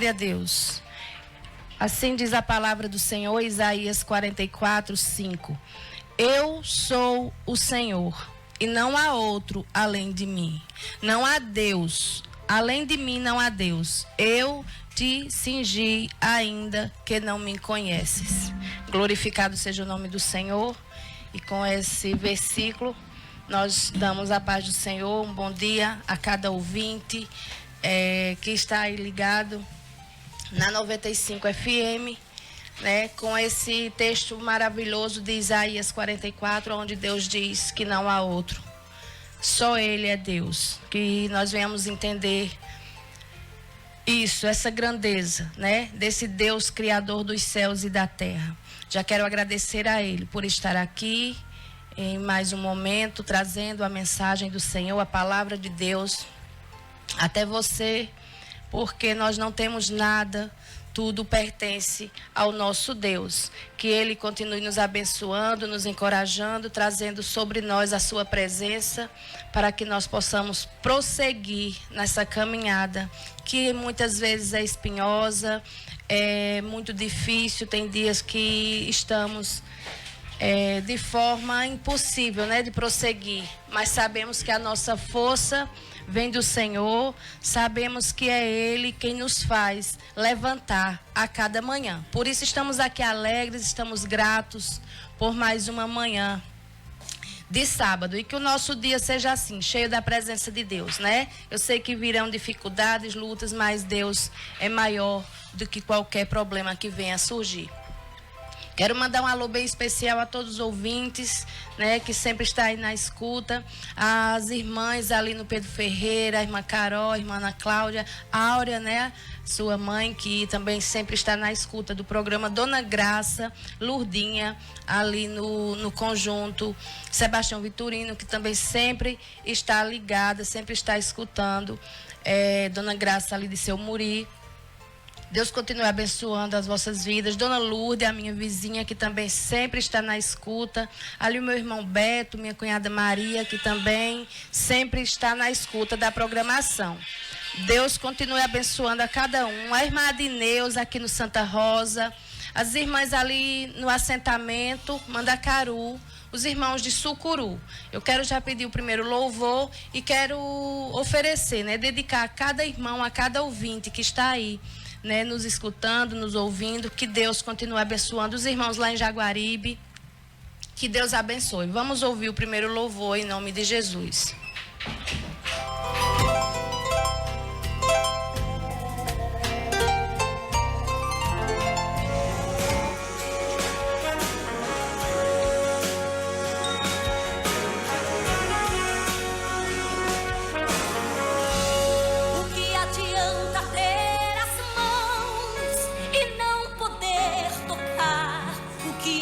Glória a Deus. Assim diz a palavra do Senhor, Isaías 44, 5. Eu sou o Senhor, e não há outro além de mim. Não há Deus, além de mim não há Deus. Eu te cingi ainda que não me conheces. Glorificado seja o nome do Senhor. E com esse versículo, nós damos a paz do Senhor. Um bom dia a cada ouvinte que está aí ligado na 95 FM, né, com esse texto maravilhoso de Isaías 44, onde Deus diz que não há outro. Só Ele é Deus. Que nós venhamos entender isso, essa grandeza, né, desse Deus criador dos céus e da terra. Já quero agradecer a Ele por estar aqui em mais um momento, trazendo a mensagem do Senhor, a palavra de Deus, até você, porque nós não temos nada, tudo pertence ao nosso Deus. Que Ele continue nos abençoando, nos encorajando, trazendo sobre nós a sua presença, para que nós possamos prosseguir nessa caminhada, que muitas vezes é espinhosa, é muito difícil, tem dias que estamos de forma impossível, né, de prosseguir, mas sabemos que a nossa força vem do Senhor, sabemos que é Ele quem nos faz levantar a cada manhã. Por isso estamos aqui alegres, estamos gratos por mais uma manhã de sábado, e que o nosso dia seja assim, cheio da presença de Deus, né? Eu sei que virão dificuldades, lutas, mas Deus é maior do que qualquer problema que venha a surgir. Quero mandar um alô bem especial a todos os ouvintes, né, que sempre está aí na escuta. As irmãs ali no Pedro Ferreira, a irmã Carol, a irmã Ana Cláudia, a Áurea, né, sua mãe, que também sempre está na escuta do programa. Dona Graça, Lurdinha, ali no conjunto. Sebastião Vitorino, que também sempre está ligada, sempre está escutando. Dona Graça ali de Seu Muri. Deus continue abençoando as vossas vidas. Dona Lourdes, a minha vizinha, que também sempre está na escuta. Ali o meu irmão Beto, minha cunhada Maria, que também sempre está na escuta da programação. Deus continue abençoando a cada um. A irmã Adineus, aqui no Santa Rosa. As irmãs ali no assentamento Mandacaru. Os irmãos de Sucuru. Eu quero já pedir o primeiro louvor e quero oferecer, né, dedicar a cada irmão, a cada ouvinte que está aí, né, nos escutando, nos ouvindo. Que Deus continue abençoando os irmãos lá em Jaguaribe. Que Deus abençoe. Vamos ouvir o primeiro louvor em nome de Jesus.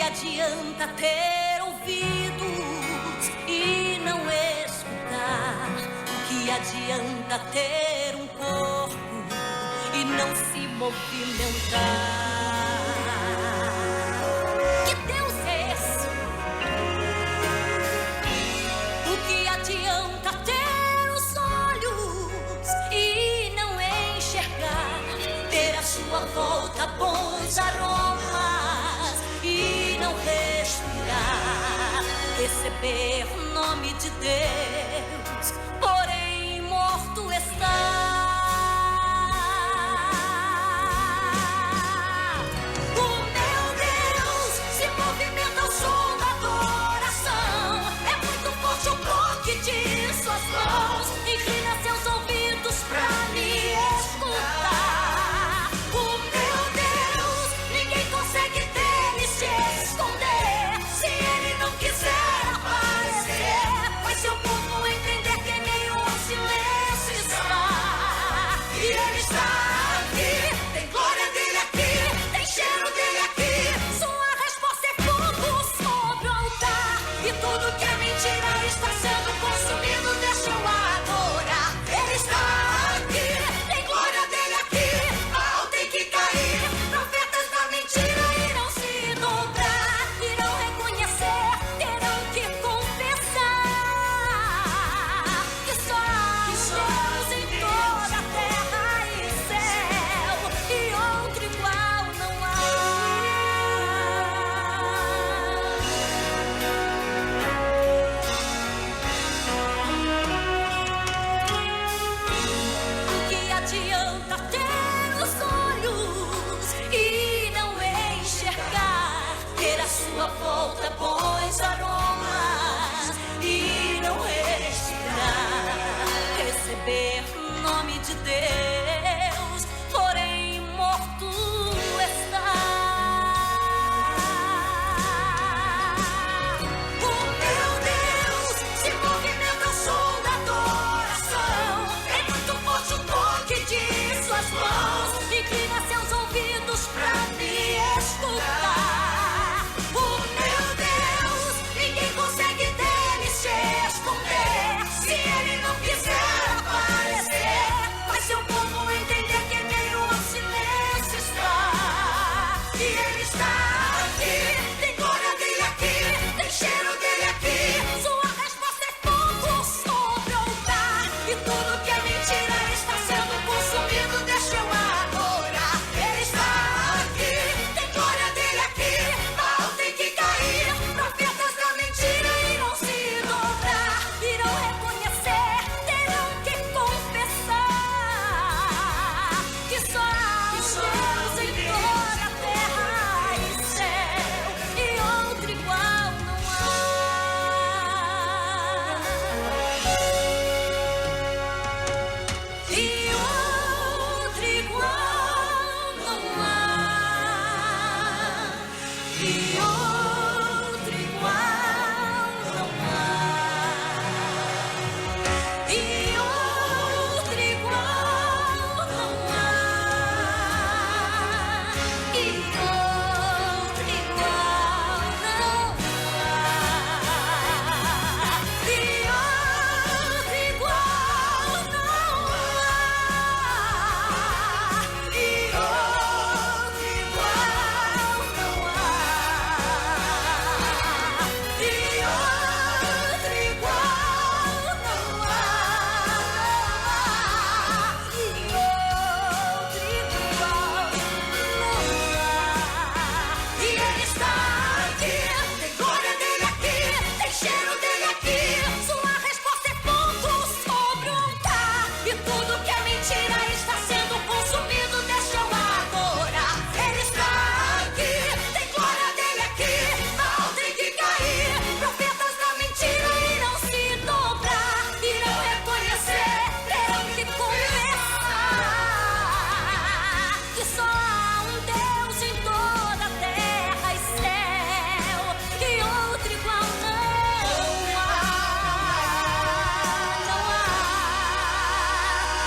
Adianta ter ouvidos e não escutar. O que adianta ter um corpo e não se movimentar? Que Deus é esse? O que adianta ter os olhos e não enxergar? Ter à sua volta bons aromas e não respirar, receber o nome de Deus, porém morto está. O meu Deus se movimenta ao som da adoração, é muito forte o toque de suas mãos, inclina seus ouvidos pra me escutar. O meu Deus, ninguém consegue se esconder, se Ele não quiser aparecer, faz seu povo entender que em meio ao silêncio está. tua volta bons aromas irão respirar, receber o nome de Deus, porém morto está. O meu Deus se movimenta ao som da adoração, é muito forte o toque de suas mãos, inclina seus ouvidos pra me escutar. O meu Deus, ninguém consegue dele se esconder, se ele não quiser aparecer, faz seu povo entender que em meio ao silêncio está. E ele está aqui, tem glória dele aqui, tem cheiro dele aqui, sua resposta é fogo sobre o altar, e tudo que é mentira está sendo consumido, deixa eu adorar. Ele está aqui, tem glória dele aqui, mal tem que cair, profetas da mentira irão se dobrar, irão reconhecer, terão que confessar que só há um Deus em toda a terra e céu, e outro igual não há. E outro igual não há. E outro igual não há. E outro igual não há. E outro igual não há. E outro igual não há. E outro igual não há. E outro igual não há. E outro igual não há. E ele está aqui, tem glória dele aqui, tem cheiro dele aqui, sua resposta é fogo sobre o altar, e tudo que é mentira está sendo consumido, deixa eu adorar. Ele está aqui, tem glória dele aqui, mal tem que cair, profetas da mentira irão se dobrar, irão reconhecer, terão que confessar que só há um Deus em toda a terra e céu, e outro igual não há. Não há.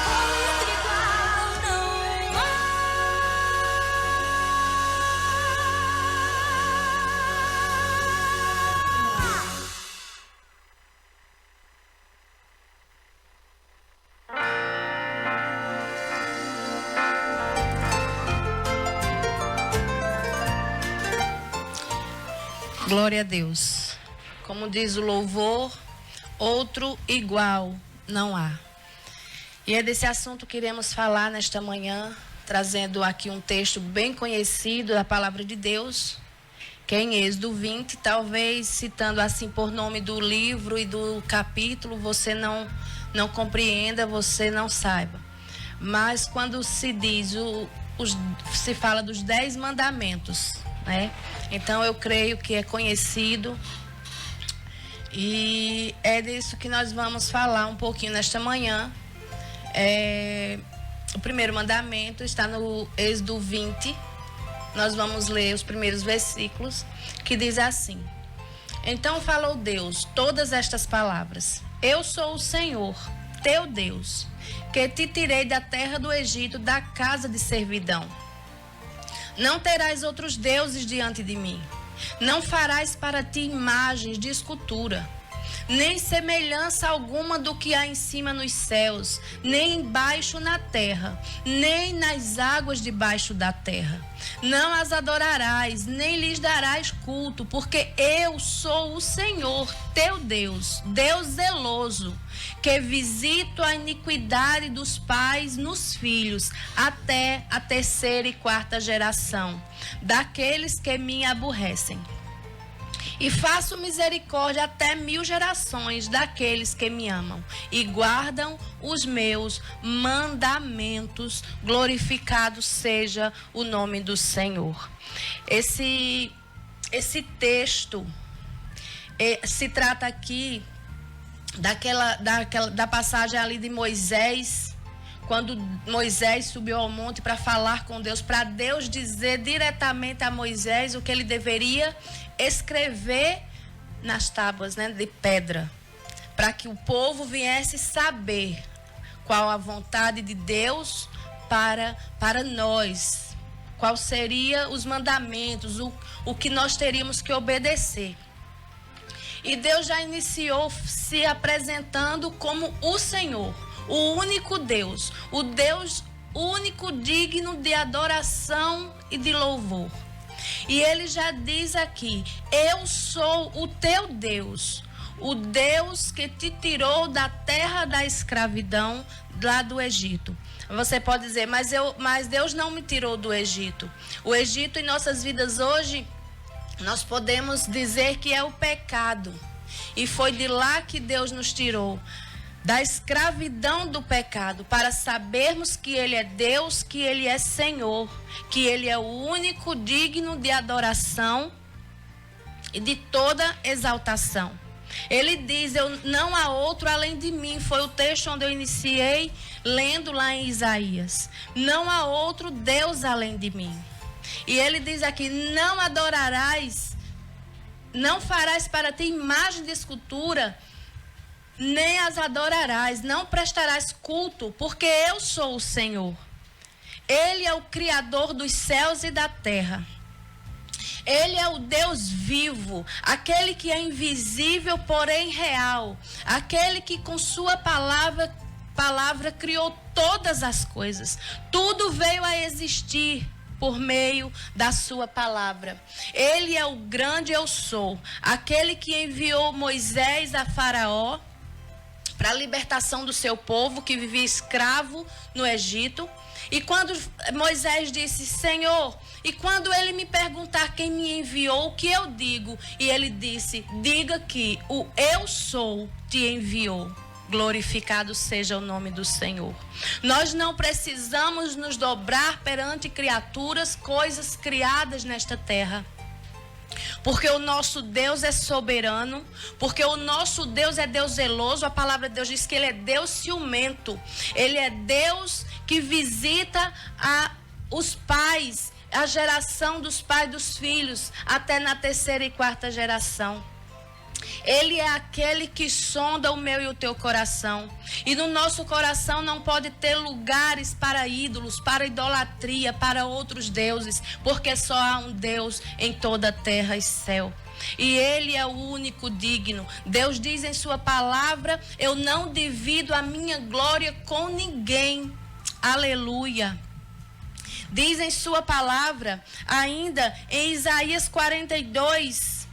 Outro igual não há. Glória a Deus. Como diz o louvor, outro igual não há. E é desse assunto que iremos falar nesta manhã, trazendo aqui um texto bem conhecido da palavra de Deus, que é em Êxodo 20, talvez citando assim por nome do livro e do capítulo, você não compreenda, você não saiba. Mas quando se diz, se fala dos 10 mandamentos, né? Então eu creio que é conhecido, e é disso que nós vamos falar um pouquinho nesta manhã. O primeiro mandamento está no Êxodo 20. Nós vamos ler os primeiros versículos, que diz assim: Então falou Deus todas estas palavras: Eu sou o Senhor, teu Deus, que te tirei da terra do Egito, da casa de servidão. Não terás outros deuses diante de mim. Não farás para ti imagens de escultura, nem semelhança alguma do que há em cima nos céus, nem embaixo na terra, nem nas águas debaixo da terra. Não as adorarás, nem lhes darás culto, porque eu sou o Senhor, teu Deus, Deus zeloso, que visito a iniquidade dos pais nos filhos, até a 3ª e 4ª geração, daqueles que me aborrecem. E faço misericórdia até 1000 gerações daqueles que me amam e guardam os meus mandamentos. Glorificado seja o nome do Senhor. Esse esse texto se trata aqui da passagem ali de Moisés, quando Moisés subiu ao monte para falar com Deus, para Deus dizer diretamente a Moisés o que ele deveria escrever nas tábuas, né, de pedra, para que o povo viesse saber qual a vontade de Deus para nós, qual seria os mandamentos, o que nós teríamos que obedecer. E Deus já iniciou se apresentando como o Senhor, o único Deus, o Deus único digno de adoração e de louvor. E ele já diz aqui: eu sou o teu Deus, o Deus que te tirou da terra da escravidão, lá do Egito. Você pode dizer, mas Deus não me tirou do Egito. O Egito em nossas vidas hoje, nós podemos dizer que é o pecado. E foi de lá que Deus nos tirou, da escravidão do pecado, para sabermos que Ele é Deus, que Ele é Senhor, que Ele é o único digno de adoração e de toda exaltação. Ele diz: não há outro além de mim. Foi o texto onde eu iniciei lendo lá em Isaías. Não há outro Deus além de mim. E ele diz aqui: não adorarás, não farás para ti imagem de escultura, nem as adorarás, não prestarás culto, porque eu sou o Senhor. Ele é o Criador dos céus e da terra. Ele é o Deus vivo, aquele que é invisível, porém real, aquele que com sua palavra criou todas as coisas. Tudo veio a existir por meio da sua palavra. Ele é o grande eu sou, aquele que enviou Moisés a Faraó para a libertação do seu povo que vivia escravo no Egito. E quando Moisés disse: Senhor, e quando ele me perguntar quem me enviou, o que eu digo? E ele disse: diga que o eu sou te enviou. Glorificado seja o nome do Senhor. Nós não precisamos nos dobrar perante criaturas, coisas criadas nesta terra. Porque o nosso Deus é soberano, porque o nosso Deus é Deus zeloso. A palavra de Deus diz que Ele é Deus ciumento. Ele é Deus que visita os pais, a geração dos pais dos filhos, até na terceira e quarta geração. Ele é aquele que sonda o meu e o teu coração. E no nosso coração não pode ter lugares para ídolos, para idolatria, para outros deuses, porque só há um Deus em toda a terra e céu. E Ele é o único digno. Deus diz em sua palavra: eu não divido a minha glória com ninguém. Aleluia. Diz em sua palavra, ainda em Isaías 42,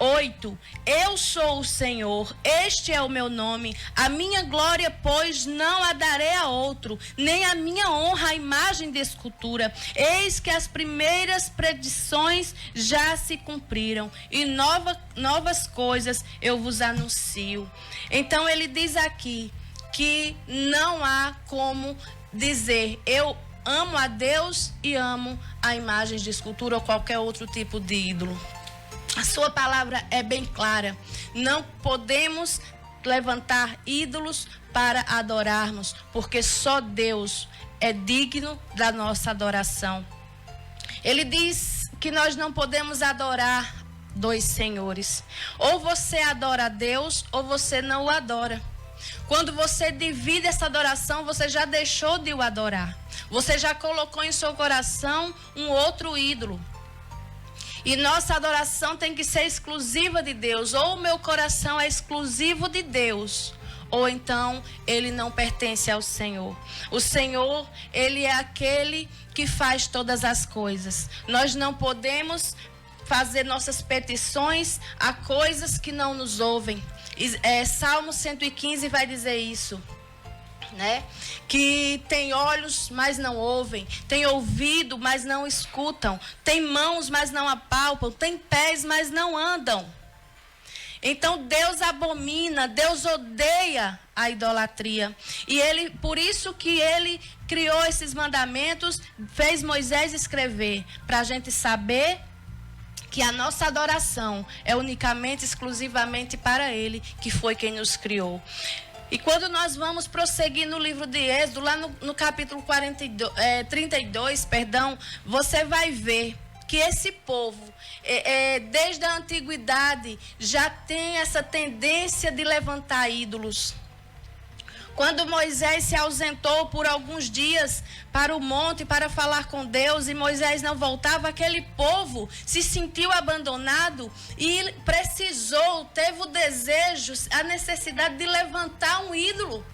8: eu sou o Senhor, este é o meu nome, a minha glória, pois, não a darei a outro, nem a minha honra à imagem de escultura. Eis que as primeiras predições já se cumpriram, e novas coisas eu vos anuncio. Então ele diz aqui que não há como dizer: eu amo a Deus e amo a imagem de escultura ou qualquer outro tipo de ídolo. A sua palavra é bem clara. Não podemos levantar ídolos para adorarmos, porque só Deus é digno da nossa adoração. Ele diz que nós não podemos adorar dois senhores. Ou você adora a Deus, ou você não o adora. Quando você divide essa adoração, você já deixou de o adorar. Você já colocou em seu coração um outro ídolo. E nossa adoração tem que ser exclusiva de Deus. Ou o meu coração é exclusivo de Deus, ou então ele não pertence ao Senhor. O Senhor, Ele é aquele que faz todas as coisas. Nós não podemos fazer nossas petições a coisas que não nos ouvem. Salmo 115 vai dizer isso, né? Que tem olhos, mas não ouvem, tem ouvido, mas não escutam, tem mãos, mas não apalpam, tem pés, mas não andam. Então Deus abomina, Deus odeia a idolatria. E Ele, por isso que Ele criou esses mandamentos, fez Moisés escrever, para a gente saber que a nossa adoração é unicamente, exclusivamente para Ele, que foi quem nos criou. E quando nós vamos prosseguir no livro de Êxodo, lá no capítulo 32, você vai ver que esse povo, desde a antiguidade, já tem essa tendência de levantar ídolos. Quando Moisés se ausentou por alguns dias para o monte para falar com Deus e Moisés não voltava, aquele povo se sentiu abandonado e teve o desejo, a necessidade de levantar um ídolo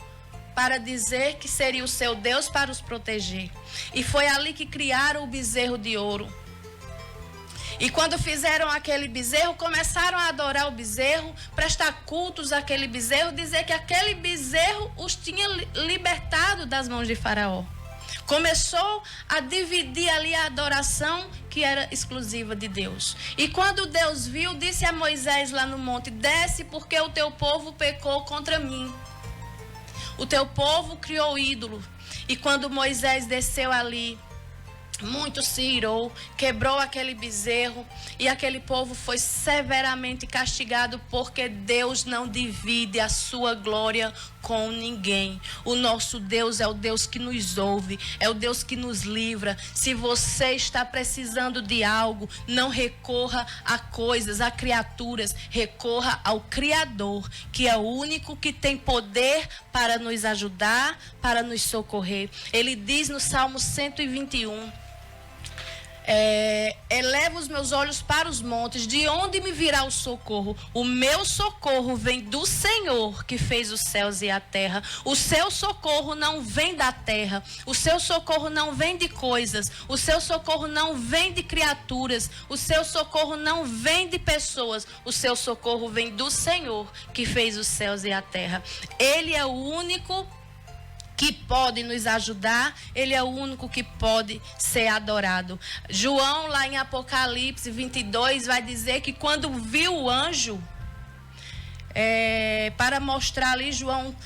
para dizer que seria o seu Deus para os proteger. E foi ali que criaram o bezerro de ouro. E quando fizeram aquele bezerro, começaram a adorar o bezerro, prestar cultos àquele bezerro, dizer que aquele bezerro os tinha libertado das mãos de Faraó. Começou a dividir ali a adoração que era exclusiva de Deus. E quando Deus viu, disse a Moisés lá no monte: desce, porque o teu povo pecou contra mim. O teu povo criou ídolo. E quando Moisés desceu ali, muito se irou, quebrou aquele bezerro e aquele povo foi severamente castigado, porque Deus não divide a sua glória com ninguém. O nosso Deus é o Deus que nos ouve, é o Deus que nos livra. Se você está precisando de algo, não recorra a coisas, a criaturas, recorra ao Criador, que é o único que tem poder para nos ajudar, para nos socorrer. Ele diz no Salmo 121, eleva os meus olhos para os montes, de onde me virá o socorro? O meu socorro vem do Senhor, que fez os céus e a terra. O seu socorro não vem da terra, o seu socorro não vem de coisas, o seu socorro não vem de criaturas, o seu socorro não vem de pessoas, o seu socorro vem do Senhor, que fez os céus e a terra. Ele é o único que pode nos ajudar, ele é o único que pode ser adorado. João, lá em Apocalipse 22, vai dizer que quando viu o anjo, para mostrar ali, João,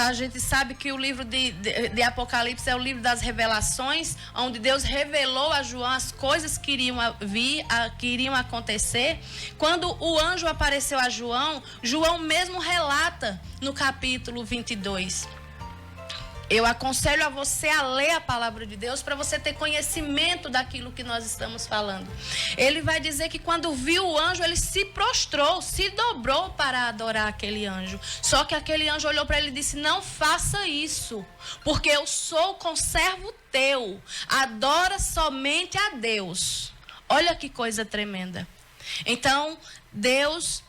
a gente sabe que o livro de Apocalipse é o livro das revelações, onde Deus revelou a João as coisas que iriam acontecer. Quando o anjo apareceu a João, João mesmo relata no capítulo 22. Eu aconselho a você a ler a palavra de Deus para você ter conhecimento daquilo que nós estamos falando. Ele vai dizer que quando viu o anjo, ele se prostrou, se dobrou para adorar aquele anjo. Só que aquele anjo olhou para ele e disse: não faça isso, porque eu sou conservo teu. Adora somente a Deus. Olha que coisa tremenda. Então, Deus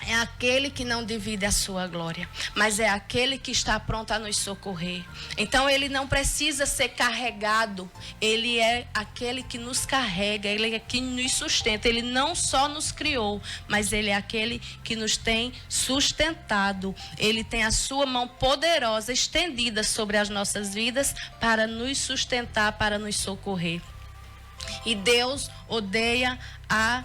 é aquele que não divide a sua glória, mas é aquele que está pronto a nos socorrer. Então ele não precisa ser carregado, ele é aquele que nos carrega, ele é quem nos sustenta. Ele não só nos criou, mas ele é aquele que nos tem sustentado. Ele tem a sua mão poderosa estendida sobre as nossas vidas para nos sustentar, para nos socorrer. E Deus odeia a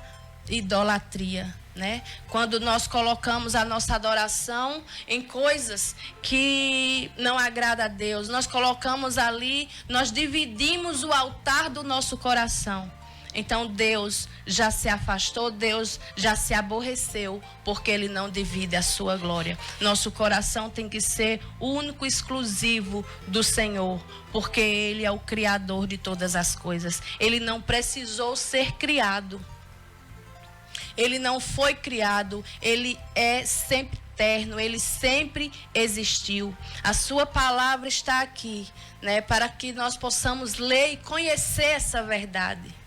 idolatria, né? Quando nós colocamos a nossa adoração em coisas que não agradam a Deus, nós colocamos ali, nós dividimos o altar do nosso coração. Então Deus já se afastou, Deus já se aborreceu, porque Ele não divide a sua glória. Nosso coração tem que ser único, exclusivo do Senhor, porque Ele é o Criador de todas as coisas. Ele não precisou ser criado. Ele não foi criado, ele é sempre eterno, ele sempre existiu. A sua palavra está aqui, né, para que nós possamos ler e conhecer essa verdade.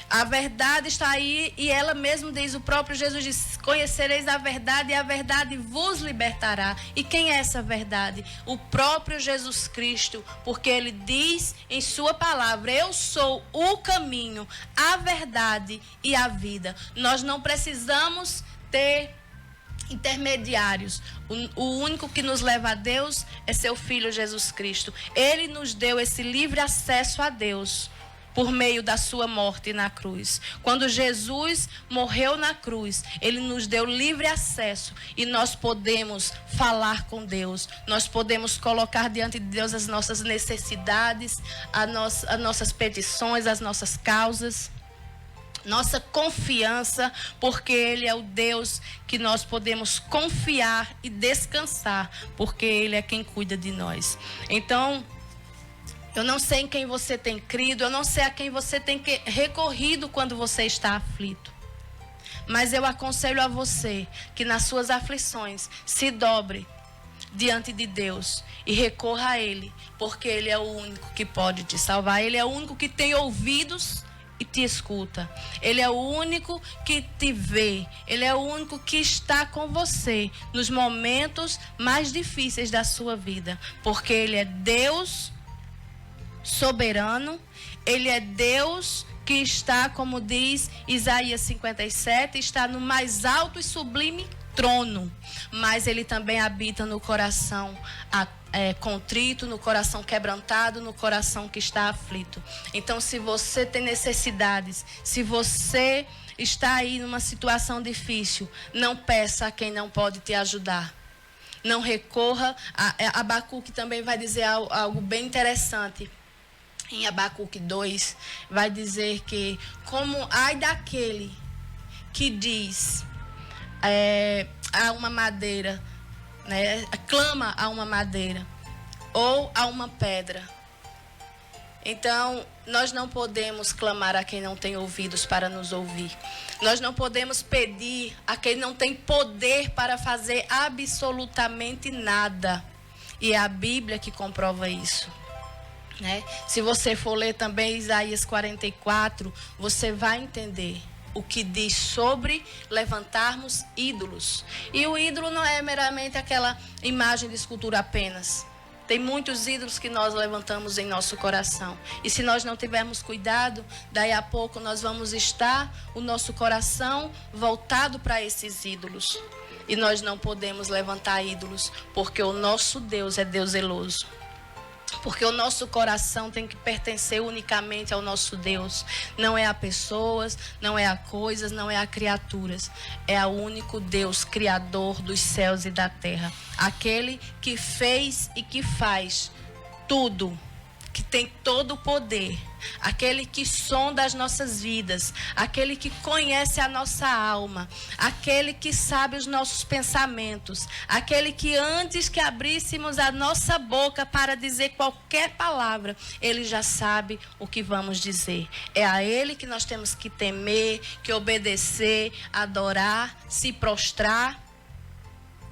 A verdade está aí e ela mesmo diz, o próprio Jesus diz: conhecereis a verdade e a verdade vos libertará. E quem é essa verdade? O próprio Jesus Cristo, porque ele diz em sua palavra: eu sou o caminho, a verdade e a vida. Nós não precisamos ter intermediários. O único que nos leva a Deus é seu Filho Jesus Cristo. Ele nos deu esse livre acesso a Deus por meio da sua morte na cruz. Quando Jesus morreu na cruz, ele nos deu livre acesso e nós podemos falar com Deus. Nós podemos colocar diante de Deus as nossas necessidades, as nossas petições, as nossas causas. Nossa confiança, porque Ele é o Deus que nós podemos confiar e descansar, porque Ele é quem cuida de nós. Então, eu não sei em quem você tem crido, eu não sei a quem você tem recorrido quando você está aflito. Mas eu aconselho a você que nas suas aflições se dobre diante de Deus e recorra a Ele, porque Ele é o único que pode te salvar. Ele é o único que tem ouvidos e te escuta. Ele é o único que te vê. Ele é o único que está com você nos momentos mais difíceis da sua vida, porque Ele é Deus soberano. Ele é Deus que está, como diz Isaías 57, está no mais alto e sublime trono, mas Ele também habita no coração contrito, no coração quebrantado, no coração que está aflito. Então, se você tem necessidades, se você está aí numa situação difícil, não peça a quem não pode te ajudar. Não recorra. Abacuque também vai dizer algo bem interessante. Em Abacuque 2, vai dizer que, como ai daquele que diz a uma madeira, né, clama a uma madeira ou a uma pedra. Então, nós não podemos clamar a quem não tem ouvidos para nos ouvir. Nós não podemos pedir a quem não tem poder para fazer absolutamente nada. E é a Bíblia que comprova isso. Né? Se você for ler também Isaías 44, você vai entender o que diz sobre levantarmos ídolos. E o ídolo não é meramente aquela imagem de escultura apenas. Tem muitos ídolos que nós levantamos em nosso coração. E se nós não tivermos cuidado, daí a pouco nós vamos estar o nosso coração voltado para esses ídolos. E nós não podemos levantar ídolos, porque o nosso Deus é Deus zeloso. Porque o nosso coração tem que pertencer unicamente ao nosso Deus. Não é a pessoas, não é a coisas, não é a criaturas. É o único Deus, Criador dos céus e da terra. Aquele que fez e que faz tudo, que tem todo o poder. Aquele que sonda as nossas vidas, aquele que conhece a nossa alma, aquele que sabe os nossos pensamentos, aquele que antes que abríssemos a nossa boca para dizer qualquer palavra, Ele já sabe o que vamos dizer. É a Ele que nós temos que temer, que obedecer, adorar, se prostrar.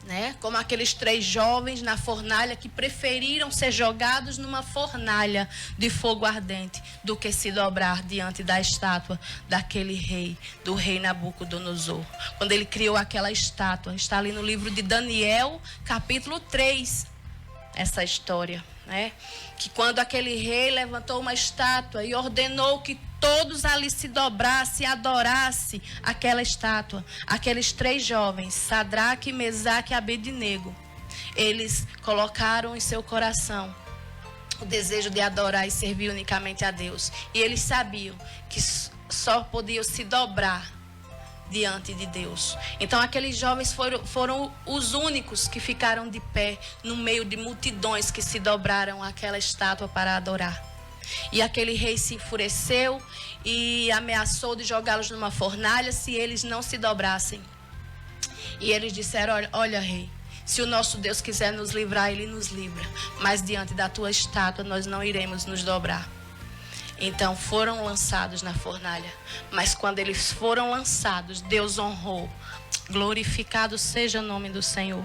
Né? Como aqueles 3 jovens na fornalha que preferiram ser jogados numa fornalha de fogo ardente do que se dobrar diante da estátua daquele rei, do rei Nabucodonosor. Quando ele criou aquela estátua, está ali no livro de Daniel, capítulo 3, essa história, né? Que quando aquele rei levantou uma estátua e ordenou que todos ali se dobrassem e adorassem aquela estátua. Aqueles 3 jovens, Sadraque, Mesaque e Abednego, eles colocaram em seu coração o desejo de adorar e servir unicamente a Deus. E eles sabiam que só podiam se dobrar diante de Deus. Então aqueles jovens foram os únicos que ficaram de pé no meio de multidões que se dobraram àquela estátua para adorar. E aquele rei se enfureceu e ameaçou de jogá-los numa fornalha se eles não se dobrassem. E eles disseram: olha rei, se o nosso Deus quiser nos livrar, Ele nos livra, mas diante da tua estátua nós não iremos nos dobrar. Então foram lançados na fornalha. Mas quando eles foram lançados, Deus honrou. Glorificado seja o nome do Senhor.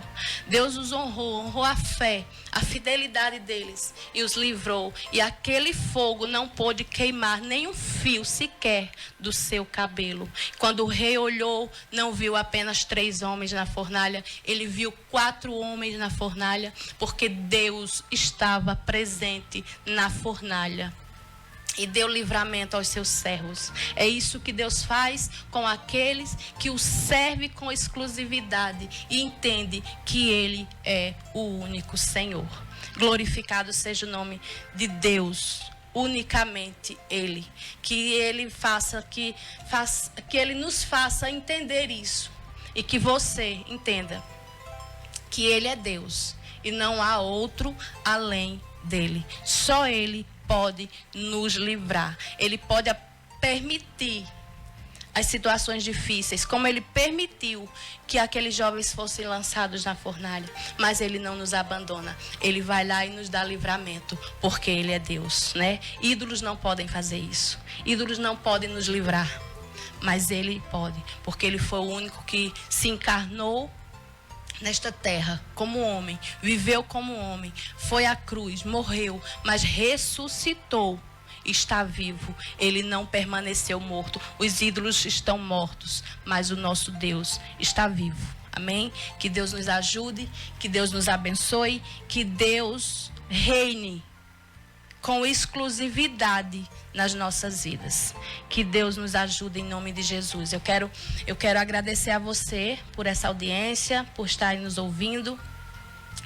Deus os honrou a fé, a fidelidade deles, e os livrou. E aquele fogo não pôde queimar nem um fio sequer do seu cabelo. Quando o rei olhou, não viu apenas 3 homens na fornalha, ele viu 4 homens na fornalha, porque Deus estava presente na fornalha. E deu livramento aos seus servos. É isso que Deus faz com aqueles que o servem com exclusividade e entende que Ele é o único Senhor. Glorificado seja o nome de Deus, unicamente Ele. Que Ele que Ele nos faça entender isso. E que você entenda que Ele é Deus e não há outro além dele. Só Ele pode nos livrar. Ele pode permitir as situações difíceis, como Ele permitiu que aqueles jovens fossem lançados na fornalha. Mas Ele não nos abandona. Ele vai lá e nos dá livramento, porque Ele é Deus, né? Ídolos não podem fazer isso. Ídolos não podem nos livrar. Mas Ele pode, porque Ele foi o único que se encarnou nesta terra como homem, viveu como homem, foi à cruz, morreu, mas ressuscitou. Está vivo, Ele não permaneceu morto. Os ídolos estão mortos, mas o nosso Deus está vivo. Amém? Que Deus nos ajude, que Deus nos abençoe, que Deus reine com exclusividade nas nossas vidas. Que Deus nos ajude em nome de Jesus. Eu quero agradecer a você por essa audiência, por estar nos ouvindo.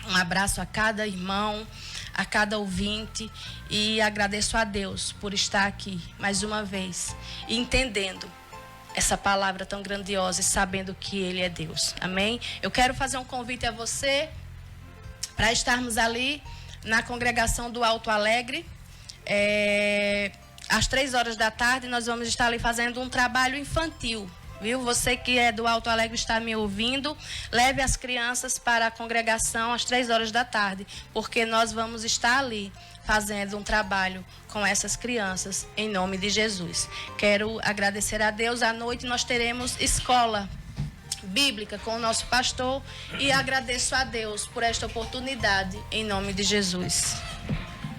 Um abraço a cada irmão, a cada ouvinte, e agradeço a Deus por estar aqui mais uma vez, entendendo essa palavra tão grandiosa e sabendo que Ele é Deus. Amém? Eu quero fazer um convite a você para estarmos ali na congregação do Alto Alegre. Às 3 horas da tarde nós vamos estar ali fazendo um trabalho infantil. Viu? Você que é do Alto Alegre está me ouvindo, leve as crianças para a congregação às 3 horas da tarde, porque nós vamos estar ali fazendo um trabalho com essas crianças, em nome de Jesus. Quero agradecer a Deus. À noite nós teremos escola bíblica com o nosso pastor, e agradeço a Deus por esta oportunidade, em nome de Jesus.